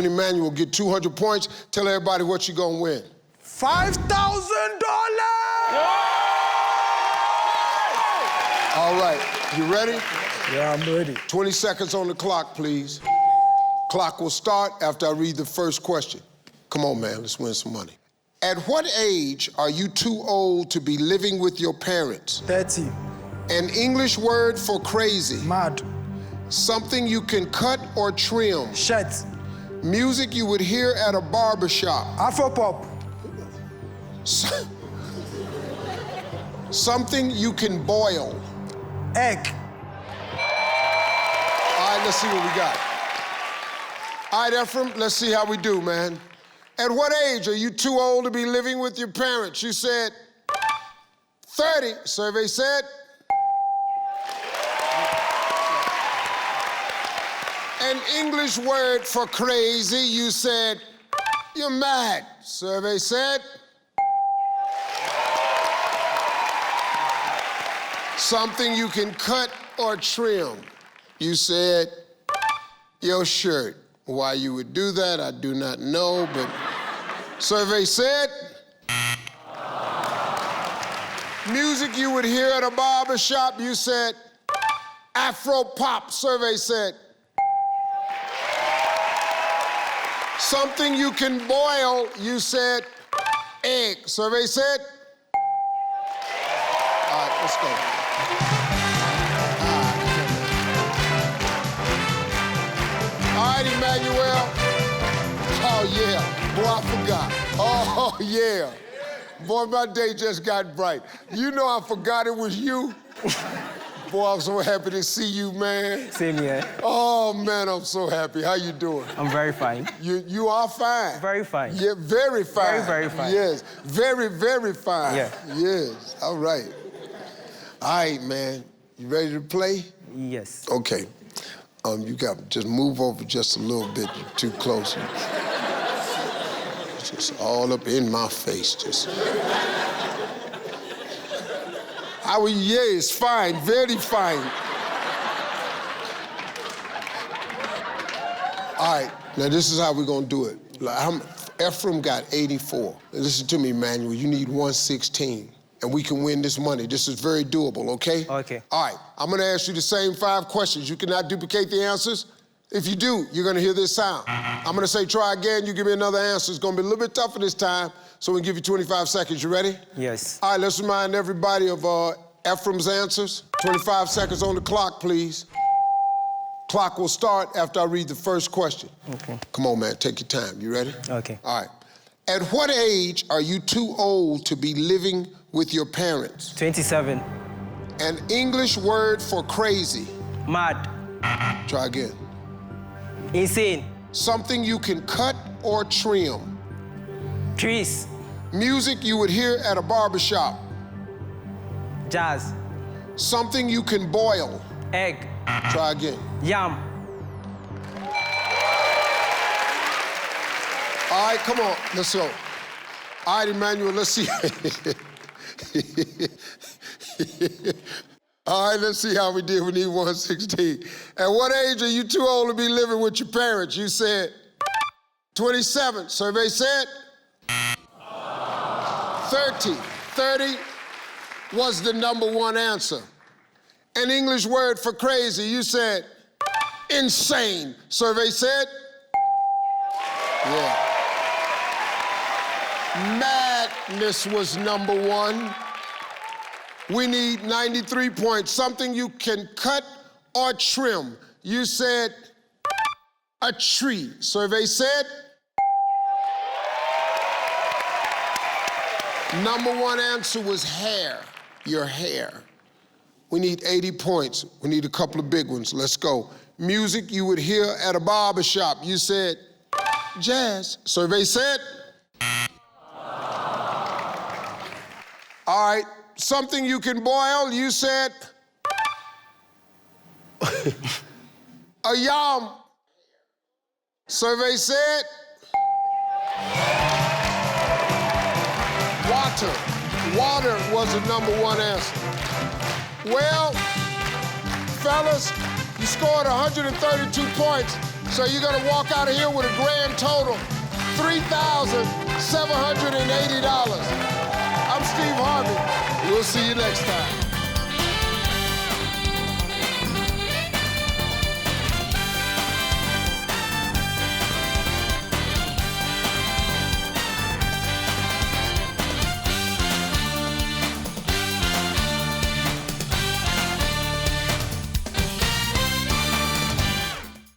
and Emmanuel get 200 points. Tell everybody what you're gonna win. $5,000! All right, you ready? Yeah, I'm ready. 20 seconds on the clock, please. Clock will start after I read the first question. Come on, man, let's win some money. At what age are you too old to be living with your parents? 30. An English word for crazy. Mad. Something you can cut or trim. Shirt. Music you would hear at a barber shop. Afropop. Something you can boil. Egg. All right, let's see what we got. All right, Ephraim, let's see how we do, man. At what age are you too old to be living with your parents? You said 30, survey said. An English word for crazy, you said, you're mad, survey said. Something you can cut or trim, you said, your shirt. Why you would do that, I do not know, but survey said. Music you would hear at a barber shop, you said, Afro pop, survey said. Something you can boil, you said, egg, survey said. All right, let's go. All right, Emmanuel. Oh, yeah. Boy, I forgot. Oh, yeah. Boy, my day just got bright. You know I forgot it was you. Boy, I'm so happy to see you, man. Same here. Oh, man, I'm so happy. How you doing? I'm very fine. You are fine. Very fine. Yeah, very fine. Very, very fine. Yes, very, very fine. Yeah. Yes, all right. All right, man. You ready to play? Yes. Okay. You got to just move over just a little bit. You're too close. It's just all up in my face, just. Yeah, it's fine, very fine. All right, now this is how we're gonna do it. Ephraim got 84. Listen to me, Emmanuel, you need 116, and we can win this money. This is very doable, okay? Okay. All right, I'm gonna ask you the same 5 questions. You cannot duplicate the answers. If you do, you're gonna hear this sound. I'm gonna say try again, you give me another answer. It's gonna be a little bit tougher this time, so we'll give you 25 seconds. You ready? Yes. All right, let's remind everybody of Ephraim's answers. 25 seconds on the clock, please. Clock will start after I read the first question. Okay. Come on, man, take your time. You ready? Okay. All right. At what age are you too old to be living with your parents? 27. An English word for crazy. Mad. Try again. Insane. Something you can cut or trim. Trees. Music you would hear at a barber shop. Jazz. Something you can boil. Egg. Try again. Yam. All right, come on, let's go. All right, Emmanuel, let's see. All right, let's see how we did. We need 116. At what age are you too old to be living with your parents? You said 27. Survey said 30. 30 was the #1 answer. An English word for crazy, you said insane. Survey said? Yeah. Madness was #1. We need 93 points. Something you can cut or trim. You said a tree. Survey said? #1 answer was hair, your hair. We need 80 points. We need a couple of big ones. Let's go. Music you would hear at a barber shop. You said jazz. Survey said? All right. Something you can boil. You said a yam. Survey said water. Water was the #1 answer. Well, fellas, you scored 132 points. So you're gonna walk out of here with a grand total, $3,780. I'm Steve Harvey. We'll see you next time.